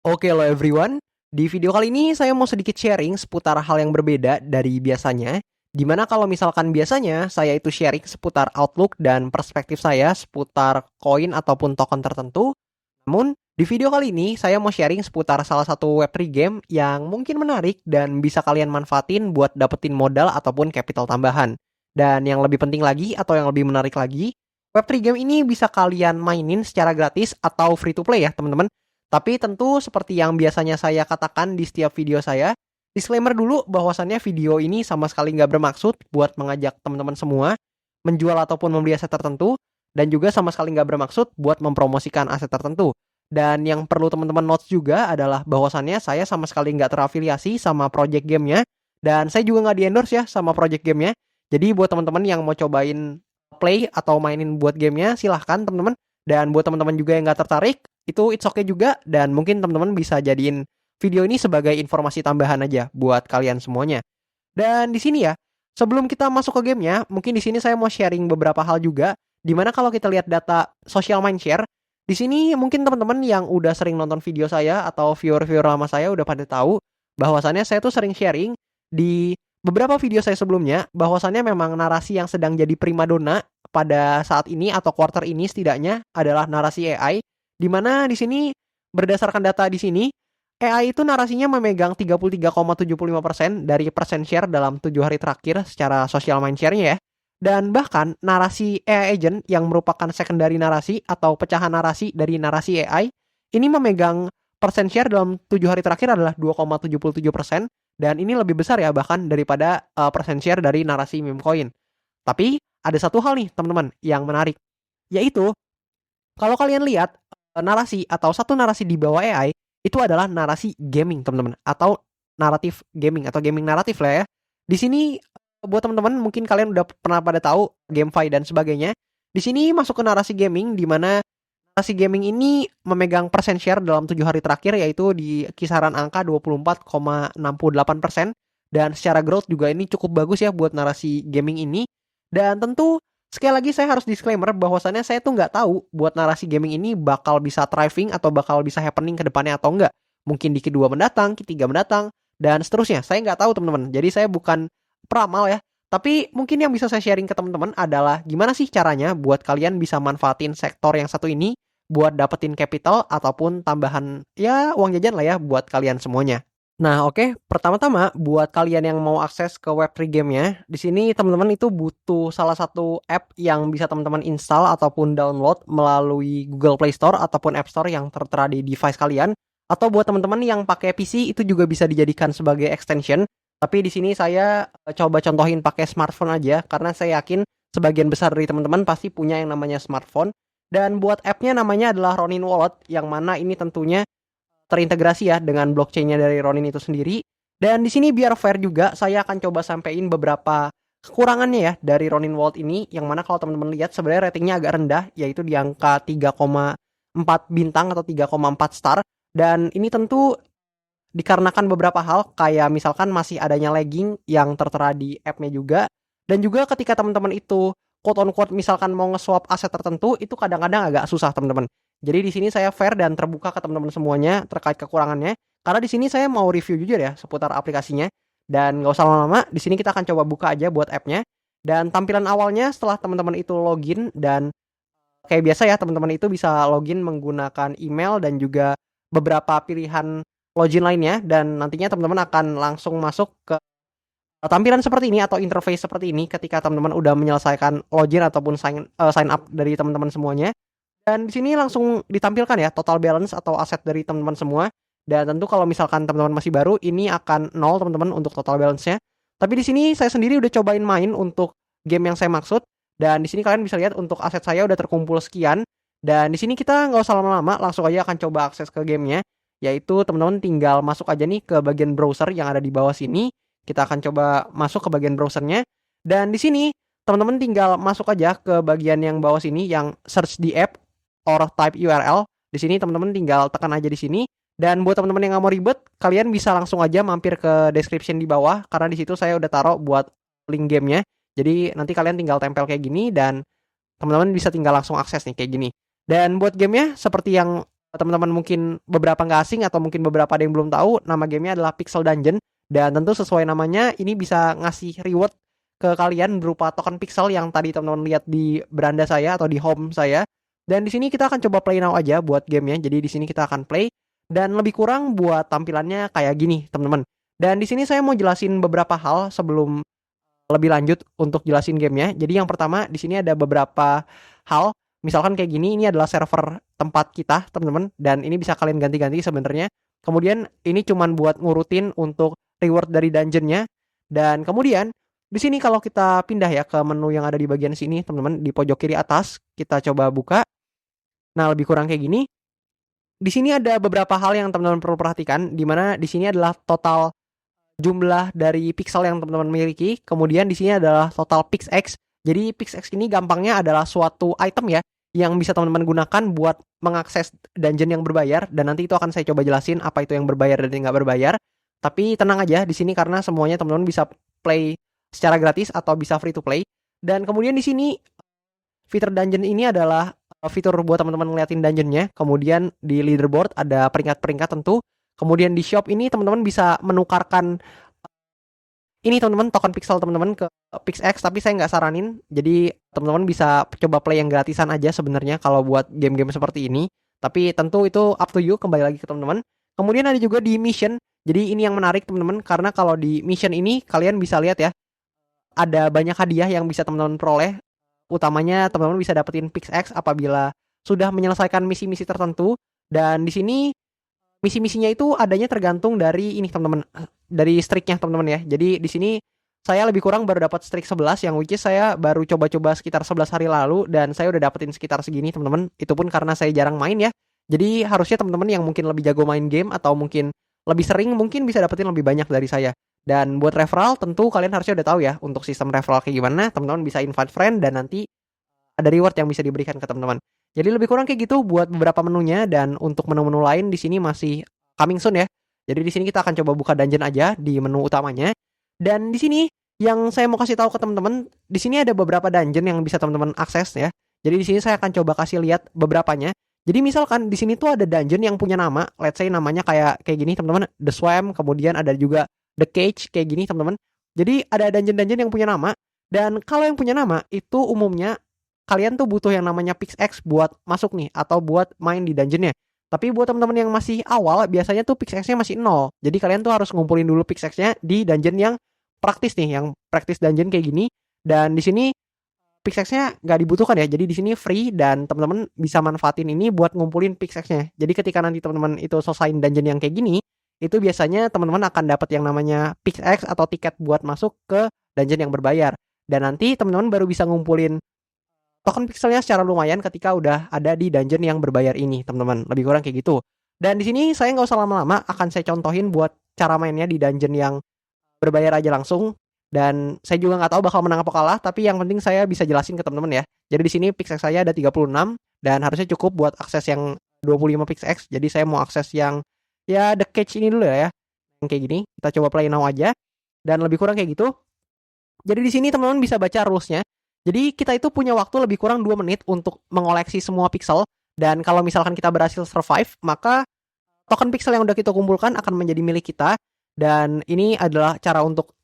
Oke lo everyone, di video kali ini saya mau sedikit sharing seputar hal yang berbeda dari biasanya. Dimana kalau misalkan biasanya saya itu sharing seputar outlook dan perspektif saya seputar koin ataupun token tertentu. Namun di video kali ini saya mau sharing seputar salah satu Web3 game yang mungkin menarik dan bisa kalian manfaatin buat dapetin modal ataupun capital tambahan. Dan yang lebih penting lagi atau yang lebih menarik lagi, Web3 game ini bisa kalian mainin secara gratis atau free to play ya teman-teman. Tapi tentu seperti yang biasanya saya katakan di setiap video saya, disclaimer dulu bahwasannya video ini sama sekali nggak bermaksud buat mengajak teman-teman semua menjual ataupun membeli aset tertentu, dan juga sama sekali nggak bermaksud buat mempromosikan aset tertentu. Dan yang perlu teman-teman notes juga adalah bahwasannya saya sama sekali nggak terafiliasi sama project gamenya, dan saya juga nggak di-endorse ya sama project gamenya. Jadi buat teman-teman yang mau cobain play atau mainin buat gamenya, silahkan teman-teman. Dan buat teman-teman juga yang nggak tertarik, itu it's okay juga, dan mungkin teman-teman bisa jadiin video ini sebagai informasi tambahan aja buat kalian semuanya. Dan di sini ya, sebelum kita masuk ke gamenya, mungkin di sini saya mau sharing beberapa hal juga. Dimana kalau kita lihat data social mindshare, di sini mungkin teman-teman yang udah sering nonton video saya atau viewer-viewer lama saya udah pada tahu bahwasannya saya tuh sering sharing di beberapa video saya sebelumnya bahwasannya memang narasi yang sedang jadi primadona pada saat ini atau quarter ini setidaknya adalah narasi AI, di mana di sini berdasarkan data di sini AI itu narasinya memegang 33,75% dari persen share dalam 7 hari terakhir secara social mind share-nya ya. Dan bahkan narasi AI agent yang merupakan secondary narasi atau pecahan narasi dari narasi AI ini memegang persen share dalam 7 hari terakhir adalah 2,77%, dan ini lebih besar ya bahkan daripada persen share dari narasi meme coin. Tapi ada satu hal nih teman-teman yang menarik, yaitu kalau kalian lihat narasi atau satu narasi di bawah AI itu adalah narasi gaming teman-teman, atau naratif gaming atau gaming naratif lah ya. Di sini buat teman-teman mungkin kalian udah pernah pada tahu GameFi dan sebagainya. Di sini masuk ke narasi gaming, di mana narasi gaming ini memegang persen share dalam 7 hari terakhir yaitu di kisaran angka 24,68%, dan secara growth juga ini cukup bagus ya buat narasi gaming ini. Dan tentu sekali lagi saya harus disclaimer bahwasannya saya tuh nggak tahu buat narasi gaming ini bakal bisa thriving atau bakal bisa happening ke depannya atau enggak. Mungkin di kedua mendatang, ketiga mendatang, dan seterusnya. Saya nggak tahu teman-teman. Jadi saya bukan peramal ya. Tapi mungkin yang bisa saya sharing ke teman-teman adalah gimana sih caranya buat kalian bisa manfaatin sektor yang satu ini buat dapetin capital ataupun tambahan ya uang jajan lah ya buat kalian semuanya. Nah, oke. Pertama-tama buat kalian yang mau akses ke Web3 game-nya, di sini teman-teman itu butuh salah satu app yang bisa teman-teman install ataupun download melalui Google Play Store ataupun App Store yang tertera di device kalian. Atau buat teman-teman yang pakai PC itu juga bisa dijadikan sebagai extension. Tapi di sini saya coba contohin pakai smartphone aja karena saya yakin sebagian besar dari teman-teman pasti punya yang namanya smartphone. Dan buat app-nya namanya adalah Ronin Wallet, yang mana ini tentunya terintegrasi ya dengan blockchain-nya dari Ronin itu sendiri. Dan di sini biar fair juga, saya akan coba sampein beberapa kekurangannya ya dari Ronin Wallet ini, yang mana kalau teman-teman lihat sebenarnya ratingnya agak rendah, yaitu di angka 3,4 bintang atau 3,4 star. Dan ini tentu dikarenakan beberapa hal, kayak misalkan masih adanya lagging yang tertera di app-nya juga. Dan juga ketika teman-teman itu quote on quote misalkan mau nge-swap aset tertentu, itu kadang-kadang agak susah teman-teman. Jadi di sini saya fair dan terbuka ke teman-teman semuanya terkait kekurangannya. Karena di sini saya mau review jujur ya seputar aplikasinya. Dan nggak usah lama-lama, di sini kita akan coba buka aja buat app-nya. Dan tampilan awalnya setelah teman-teman itu login, dan kayak biasa ya teman-teman itu bisa login menggunakan email dan juga beberapa pilihan login lainnya, dan nantinya teman-teman akan langsung masuk ke tampilan seperti ini atau interface seperti ini ketika teman-teman udah menyelesaikan login ataupun sign up dari teman-teman semuanya. Dan di sini langsung ditampilkan ya total balance atau aset dari teman-teman semua. Dan tentu kalau misalkan teman-teman masih baru, ini akan nol teman-teman untuk total balance-nya. Tapi di sini saya sendiri udah cobain main untuk game yang saya maksud. Dan di sini kalian bisa lihat untuk aset saya udah terkumpul sekian. Dan di sini kita nggak usah lama-lama, langsung aja akan coba akses ke gamenya. Yaitu teman-teman tinggal masuk aja nih ke bagian browser yang ada di bawah sini. Kita akan coba masuk ke bagian browsernya. Dan di sini teman-teman tinggal masuk aja ke bagian yang bawah sini yang search the app or type URL. Di sini teman-teman tinggal tekan aja di sini. Dan buat teman-teman yang nggak mau ribet, kalian bisa langsung aja mampir ke description di bawah, karena di situ saya udah taruh buat link gamenya. Jadi nanti kalian tinggal tempel kayak gini dan teman-teman bisa tinggal langsung akses nih kayak gini. Dan buat gamenya seperti yang teman-teman mungkin beberapa nggak asing atau mungkin beberapa ada yang belum tahu, nama gamenya adalah Pixel Dungeon. Dan tentu sesuai namanya, ini bisa ngasih reward ke kalian berupa token pixel yang tadi teman-teman lihat di beranda saya atau di home saya. Dan di sini kita akan coba play now aja buat gamenya. Jadi di sini kita akan play dan lebih kurang buat tampilannya kayak gini, teman-teman. Dan di sini saya mau jelasin beberapa hal sebelum lebih lanjut untuk jelasin gamenya. Jadi yang pertama di sini ada beberapa hal. Misalkan kayak gini, ini adalah server tempat kita, teman-teman. Dan ini bisa kalian ganti-ganti sebenarnya. Kemudian ini cuman buat ngurutin untuk reward dari dungeonnya. Dan kemudian di sini kalau kita pindah ya ke menu yang ada di bagian sini, teman-teman, di pojok kiri atas, kita coba buka. Nah, lebih kurang kayak gini. Di sini ada beberapa hal yang teman-teman perlu perhatikan, di mana di sini adalah total jumlah dari pixel yang teman-teman miliki. Kemudian di sini adalah total pixx. Jadi pixx ini gampangnya adalah suatu item ya yang bisa teman-teman gunakan buat mengakses dungeon yang berbayar, dan nanti itu akan saya coba jelasin apa itu yang berbayar dan yang nggak berbayar. Tapi tenang aja di sini karena semuanya teman-teman bisa play secara gratis atau bisa free to play. Dan kemudian di sini fitur dungeon ini adalah fitur buat teman-teman ngeliatin dungeonnya. Kemudian di leaderboard ada peringkat-peringkat tentu. Kemudian di shop ini teman-teman bisa menukarkan ini teman-teman token pixel teman-teman ke PixX, tapi saya nggak saranin. Jadi teman-teman bisa coba play yang gratisan aja sebenarnya kalau buat game-game seperti ini. Tapi tentu itu up to you, kembali lagi ke teman-teman. Kemudian ada juga di mission. Jadi ini yang menarik teman-teman, karena kalau di mission ini kalian bisa lihat ya, ada banyak hadiah yang bisa teman-teman peroleh. Utamanya teman-teman bisa dapetin PixX apabila sudah menyelesaikan misi-misi tertentu. Dan di sini misi-misinya itu adanya tergantung dari ini teman-teman, dari streaknya teman-teman ya. Jadi di sini saya lebih kurang baru dapat streak 11 yang which is saya baru coba-coba sekitar 11 hari lalu, dan saya udah dapetin sekitar segini teman-teman. Itu pun karena saya jarang main ya. Jadi harusnya teman-teman yang mungkin lebih jago main game atau mungkin lebih sering mungkin bisa dapetin lebih banyak dari saya. Dan buat referral tentu kalian harusnya udah tahu ya untuk sistem referral kayak gimana. Teman-teman bisa invite friend dan nanti ada reward yang bisa diberikan ke teman-teman. Jadi lebih kurang kayak gitu buat beberapa menunya, dan untuk menu-menu lain di sini masih coming soon ya. Jadi di sini kita akan coba buka dungeon aja di menu utamanya. Dan di sini yang saya mau kasih tahu ke teman-teman, di sini ada beberapa dungeon yang bisa teman-teman akses ya. Jadi di sini saya akan coba kasih lihat beberapanya. Jadi misalkan di sini tuh ada dungeon yang punya nama, let's say namanya kayak gini teman-teman, The Swamp, kemudian ada juga The Cage kayak gini teman-teman. Jadi ada dungeon-dungeon yang punya nama, dan kalau yang punya nama itu umumnya kalian tuh butuh yang namanya PixX buat masuk nih atau buat main di dungeonnya. Tapi buat teman-teman yang masih awal biasanya tuh PixX-nya masih 0. Jadi kalian tuh harus ngumpulin dulu PixX-nya di dungeon yang praktis nih, yang praktis dungeon kayak gini. Dan di sini PixX-nya nggak dibutuhkan ya. Jadi di sini free dan teman-teman bisa manfaatin ini buat ngumpulin PixX-nya. Jadi ketika nanti teman-teman itu selesaiin dungeon yang kayak gini, itu biasanya teman-teman akan dapat yang namanya PixX atau tiket buat masuk ke dungeon yang berbayar. Dan nanti teman-teman baru bisa ngumpulin token pixelnya secara lumayan ketika udah ada di dungeon yang berbayar ini, teman-teman. Lebih kurang kayak gitu. Dan di sini saya nggak usah lama-lama, akan saya contohin buat cara mainnya di dungeon yang berbayar aja langsung. Dan saya juga nggak tahu bakal menang apa kalah, tapi yang penting saya bisa jelasin ke teman-teman ya. Jadi di sini pixel saya ada 36 dan harusnya cukup buat akses yang 25 pixel. Jadi saya mau akses yang ya The Cage ini dulu ya. Yang kayak gini, kita coba play now aja. Dan lebih kurang kayak gitu. Jadi di sini teman-teman bisa baca rules-nya. Jadi kita itu punya waktu lebih kurang 2 menit untuk mengoleksi semua pixel. Dan kalau misalkan kita berhasil survive, maka token pixel yang udah kita kumpulkan akan menjadi milik kita. Dan ini adalah cara untuk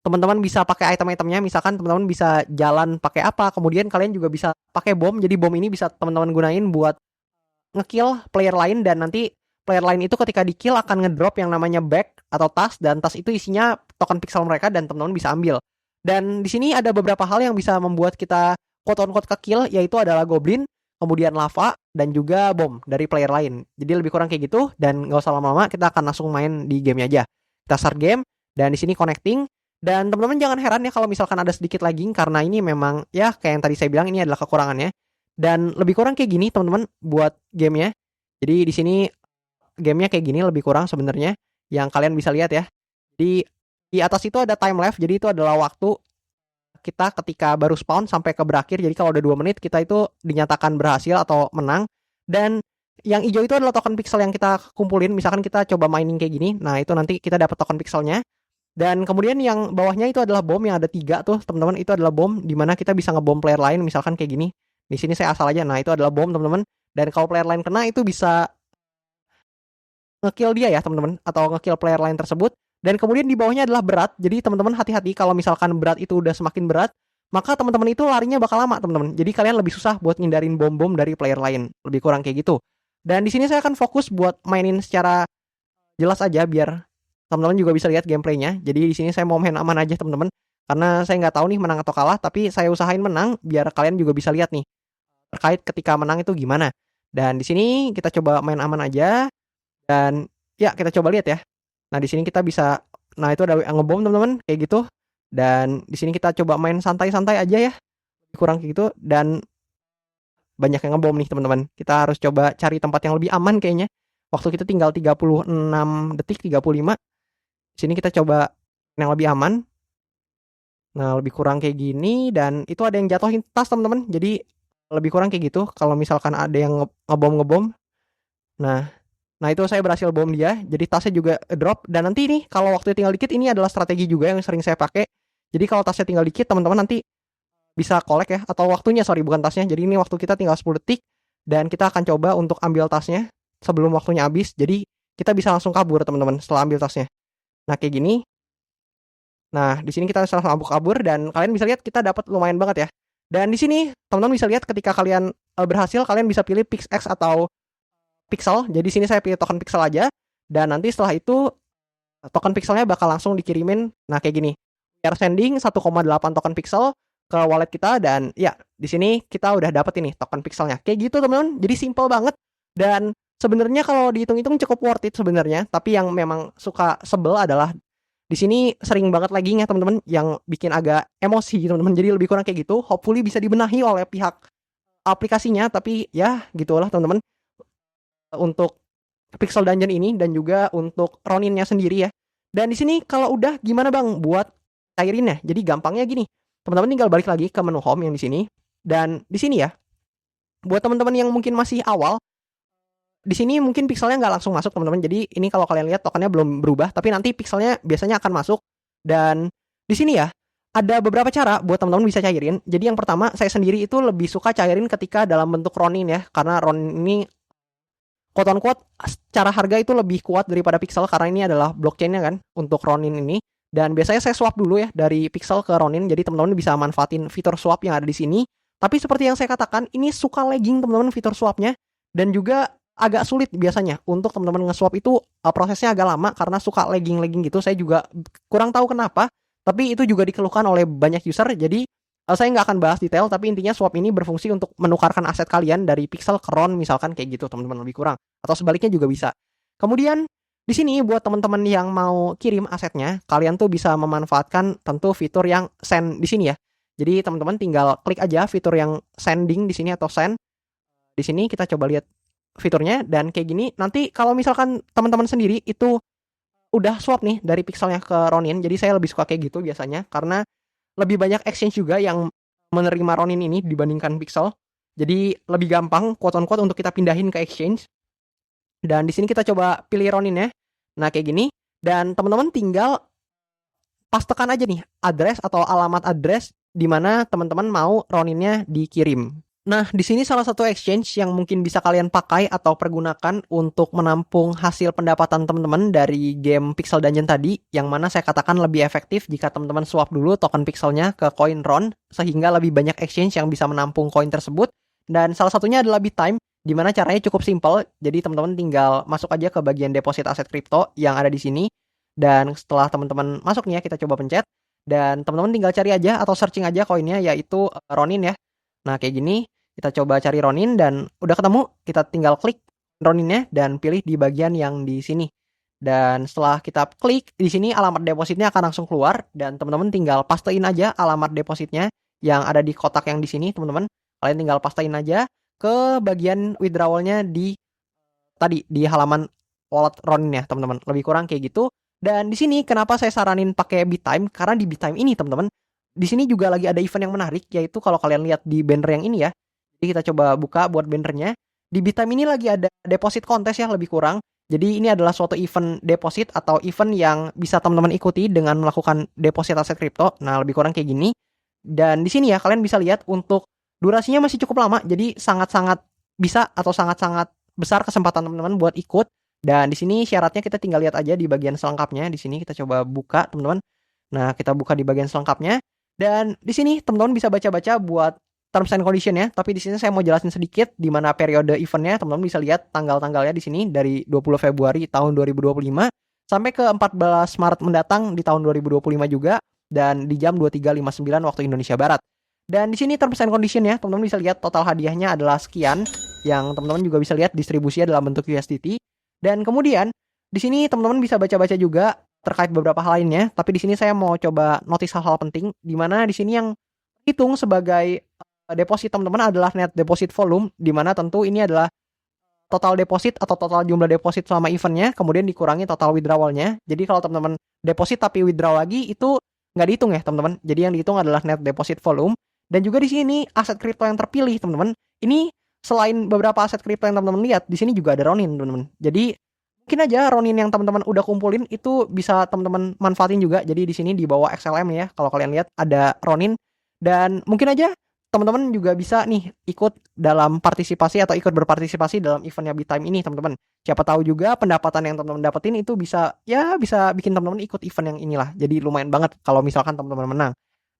teman-teman bisa pakai item-itemnya. Misalkan teman-teman bisa jalan pakai apa, kemudian kalian juga bisa pakai bom. Jadi bom ini bisa teman-teman gunain buat ngekill player lain, dan nanti player lain itu ketika di-kill akan ngedrop yang namanya bag atau tas, dan tas itu isinya token pixel mereka dan teman-teman bisa ambil. Dan di sini ada beberapa hal yang bisa membuat kita quote-on-quote ke-kill, yaitu adalah goblin, kemudian lava, dan juga bom dari player lain. Jadi lebih kurang kayak gitu, dan nggak usah lama-lama, kita akan langsung main di gamenya aja. Kita start game, dan di sini connecting. Dan teman-teman jangan heran ya kalau misalkan ada sedikit lagging, karena ini memang ya kayak yang tadi saya bilang, ini adalah kekurangannya. Dan lebih kurang kayak gini teman-teman buat gamenya. Jadi di sini gamenya kayak gini lebih kurang sebenarnya, yang kalian bisa lihat ya. Di atas itu ada time left, jadi itu adalah waktu kita ketika baru spawn sampai ke berakhir. Jadi kalau udah 2 menit kita itu dinyatakan berhasil atau menang. Dan yang hijau itu adalah token pixel yang kita kumpulin. Misalkan kita coba mining kayak gini, nah itu nanti kita dapat token pixelnya. Dan kemudian yang bawahnya itu adalah bom, yang ada 3 tuh teman-teman, itu adalah bom dimana kita bisa ngebom player lain. Misalkan kayak gini, di sini saya asal aja, nah itu adalah bom teman-teman. Dan kalau player lain kena itu bisa ngekill dia ya teman-teman, atau ngekill player lain tersebut. Dan kemudian di bawahnya adalah berat. Jadi teman-teman hati-hati kalau misalkan berat itu udah semakin berat, maka teman-teman itu larinya bakal lama teman-teman. Jadi kalian lebih susah buat ngindarin bom-bom dari player lain. Lebih kurang kayak gitu. Dan di sini saya akan fokus buat mainin secara jelas aja biar teman-teman juga bisa lihat gameplaynya. Jadi di sini saya mau main aman aja teman-teman. Karena saya nggak tahu nih menang atau kalah, tapi saya usahain menang biar kalian juga bisa lihat nih terkait ketika menang itu gimana. Dan di sini kita coba main aman aja. Dan ya kita coba lihat ya. Nah di sini kita bisa, nah itu ada ngebom teman-teman kayak gitu. Dan di sini kita coba main santai-santai aja ya, kurang kayak gitu. Dan banyak yang ngebom nih teman-teman. Kita harus coba cari tempat yang lebih aman kayaknya. Waktu kita tinggal 36 detik, 35. Di sini kita coba yang lebih aman. Nah lebih kurang kayak gini. Dan itu ada yang jatuhin tas teman-teman. Jadi lebih kurang kayak gitu. Kalau misalkan ada yang ngebom-ngebom. Nah itu saya berhasil bom dia, jadi tasnya juga drop. Dan nanti nih kalau waktunya tinggal dikit, ini adalah strategi juga yang sering saya pakai. Jadi kalau tasnya tinggal dikit, teman-teman nanti bisa collect ya, atau waktunya bukan tasnya. Jadi ini waktu kita tinggal 10 detik dan kita akan coba untuk ambil tasnya sebelum waktunya habis. Jadi kita bisa langsung kabur teman-teman setelah ambil tasnya. Nah kayak gini. Nah di sini kita langsung kabur dan kalian bisa lihat kita dapat lumayan banget ya. Dan di sini teman-teman bisa lihat ketika kalian berhasil, kalian bisa pilih pickaxe atau pixel. Jadi sini saya pilih token pixel aja. Dan nanti setelah itu token pixelnya bakal langsung dikirimin. Nah kayak gini. We are sending 1,8 token pixel ke wallet kita. Dan ya di sini kita udah dapet ini token pixelnya. Kayak gitu teman-teman. Jadi simple banget. Dan sebenarnya kalau dihitung-hitung cukup worth it sebenarnya. Tapi yang memang suka sebel adalah di sini sering banget lagging ya teman-teman, yang bikin agak emosi teman-teman. Jadi lebih kurang kayak gitu. Hopefully bisa dibenahi oleh pihak aplikasinya. Tapi ya gitulah teman-teman untuk Pixel Dungeon ini dan juga untuk Roninnya sendiri ya. Dan di sini kalau udah gimana Bang buat cairinnya? Jadi gampangnya gini. Teman-teman tinggal balik lagi ke menu home yang di sini. Dan di sini ya, buat teman-teman yang mungkin masih awal, di sini mungkin pixelnya nggak langsung masuk teman-teman. Jadi ini kalau kalian lihat tokennya belum berubah, tapi nanti pixelnya biasanya akan masuk. Dan di sini ya, ada beberapa cara buat teman-teman bisa cairin. Jadi yang pertama, saya sendiri itu lebih suka cairin ketika dalam bentuk Ronin ya. Karena Ronin ini quote on quote secara harga itu lebih kuat daripada Pixel karena ini adalah blockchainnya kan untuk Ronin ini. Dan biasanya saya swap dulu ya dari Pixel ke Ronin, jadi teman-teman bisa manfaatin fitur swap yang ada di sini. Tapi seperti yang saya katakan, ini suka lagging teman-teman fitur swapnya, dan juga agak sulit biasanya untuk teman-teman nge-swap itu prosesnya agak lama karena suka lagging gitu. Saya juga kurang tahu kenapa, tapi itu juga dikeluhkan oleh banyak user. Jadi saya nggak akan bahas detail, tapi intinya swap ini berfungsi untuk menukarkan aset kalian dari Pixel ke RON misalkan kayak gitu teman-teman, lebih kurang. Atau sebaliknya juga bisa. Kemudian di sini buat teman-teman yang mau kirim asetnya, kalian tuh bisa memanfaatkan tentu fitur yang send di sini ya. Jadi teman-teman tinggal klik aja fitur yang sending di sini atau send. Di sini kita coba lihat fiturnya dan kayak gini. Nanti kalau misalkan teman-teman sendiri itu udah swap nih dari Pixelnya ke Ronin, jadi saya lebih suka kayak gitu biasanya karena lebih banyak exchange juga yang menerima Ronin ini dibandingkan Pixel. Jadi lebih gampang quote on quote untuk kita pindahin ke exchange. Dan di sini kita coba pilih Ronin ya. Nah kayak gini. Dan teman-teman tinggal pastekan aja nih address atau alamat address di mana teman-teman mau Roninnya dikirim. Nah, di sini salah satu exchange yang mungkin bisa kalian pakai atau pergunakan untuk menampung hasil pendapatan teman-teman dari game Pixel Dungeon tadi, yang mana saya katakan lebih efektif jika teman-teman swap dulu token pixelnya ke koin RON, sehingga lebih banyak exchange yang bisa menampung koin tersebut. Dan salah satunya adalah BitTime, di mana caranya cukup simple. Jadi teman-teman tinggal masuk aja ke bagian deposit aset kripto yang ada di sini. Dan setelah teman-teman masuk nih ya, kita coba pencet. Dan teman-teman tinggal cari aja atau searching aja koinnya, yaitu Ronin ya. Nah kayak gini, kita coba cari Ronin dan udah ketemu, kita tinggal klik Roninnya dan pilih di bagian yang di sini. Dan setelah kita klik, di sini alamat depositnya akan langsung keluar dan teman-teman tinggal pastein aja alamat depositnya yang ada di kotak yang di sini, teman-teman. Kalian tinggal pastein aja ke bagian withdrawalnya di tadi di halaman wallet Ronin ya, teman-teman. Lebih kurang kayak gitu. Dan di sini kenapa saya saranin pakai BitTime? Karena di BitTime ini, teman-teman, di sini juga lagi ada event yang menarik, yaitu kalau kalian lihat di banner yang ini ya. Jadi kita coba buka buat bannernya. Di BitTime ini lagi ada deposit kontes ya, lebih kurang. Jadi ini adalah suatu event deposit atau event yang bisa teman-teman ikuti dengan melakukan deposit aset kripto. Nah, lebih kurang kayak gini. Dan di sini ya kalian bisa lihat untuk durasinya masih cukup lama. Jadi sangat-sangat bisa atau sangat-sangat besar kesempatan teman-teman buat ikut. Dan di sini syaratnya kita tinggal lihat aja di bagian selengkapnya. Di sini kita coba buka, teman-teman. Nah, kita buka di bagian selengkapnya. Dan di sini teman-teman bisa baca-baca buat terms and condition ya. Tapi di sini saya mau jelasin sedikit di mana periode eventnya. Teman-teman bisa lihat tanggal-tanggalnya di sini dari 20 Februari tahun 2025 sampai ke 14 Maret mendatang di tahun 2025 juga, dan di jam 23.59 waktu Indonesia Barat. Dan di sini terms and condition ya, teman-teman bisa lihat total hadiahnya adalah sekian, yang teman-teman juga bisa lihat distribusinya dalam bentuk USDT. Dan kemudian di sini teman-teman bisa baca-baca juga terkait beberapa hal lainnya, tapi di sini saya mau coba notice hal-hal penting di mana di sini yang hitung sebagai deposit teman-teman adalah net deposit volume, di mana tentu ini adalah total deposit atau total jumlah deposit selama eventnya, kemudian dikurangi total withdrawalnya. Jadi kalau teman-teman deposit tapi withdraw lagi itu nggak dihitung ya teman-teman. Jadi yang dihitung adalah net deposit volume. Dan juga di sini aset kripto yang terpilih teman-teman. Ini selain beberapa aset kripto yang teman-teman lihat, di sini juga ada Ronin teman-teman. Jadi mungkin aja Ronin yang teman-teman udah kumpulin itu bisa teman-teman manfaatin juga. Jadi di sini di bawah XLM ya, kalau kalian lihat ada Ronin, dan mungkin aja teman-teman juga bisa nih ikut dalam partisipasi atau ikut berpartisipasi dalam eventnya BitTime ini teman-teman. Siapa tahu juga pendapatan yang teman-teman dapetin itu bisa bikin teman-teman ikut event yang inilah. Jadi lumayan banget kalau misalkan teman-teman menang.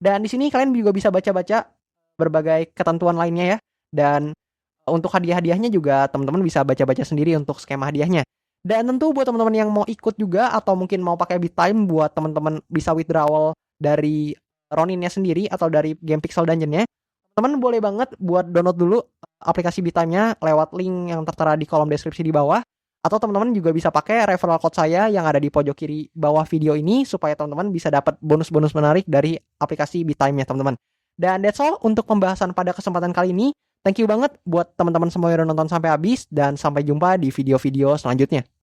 Dan di sini kalian juga bisa baca-baca berbagai ketentuan lainnya ya. Dan untuk hadiah-hadiahnya juga teman-teman bisa baca-baca sendiri untuk skema hadiahnya. Dan tentu buat teman-teman yang mau ikut juga atau mungkin mau pakai BitTime buat teman-teman bisa withdrawal dari Roninnya sendiri atau dari game Pixel Dungeon-nya, teman boleh banget buat download dulu aplikasi BitTime-nya lewat link yang tertera di kolom deskripsi di bawah. Atau teman-teman juga bisa pakai referral code saya yang ada di pojok kiri bawah video ini supaya teman-teman bisa dapat bonus-bonus menarik dari aplikasi BitTime-nya teman-teman. Dan that's all untuk pembahasan pada kesempatan kali ini. Thank you banget buat teman-teman semua yang udah nonton sampai habis, dan sampai jumpa di video-video selanjutnya.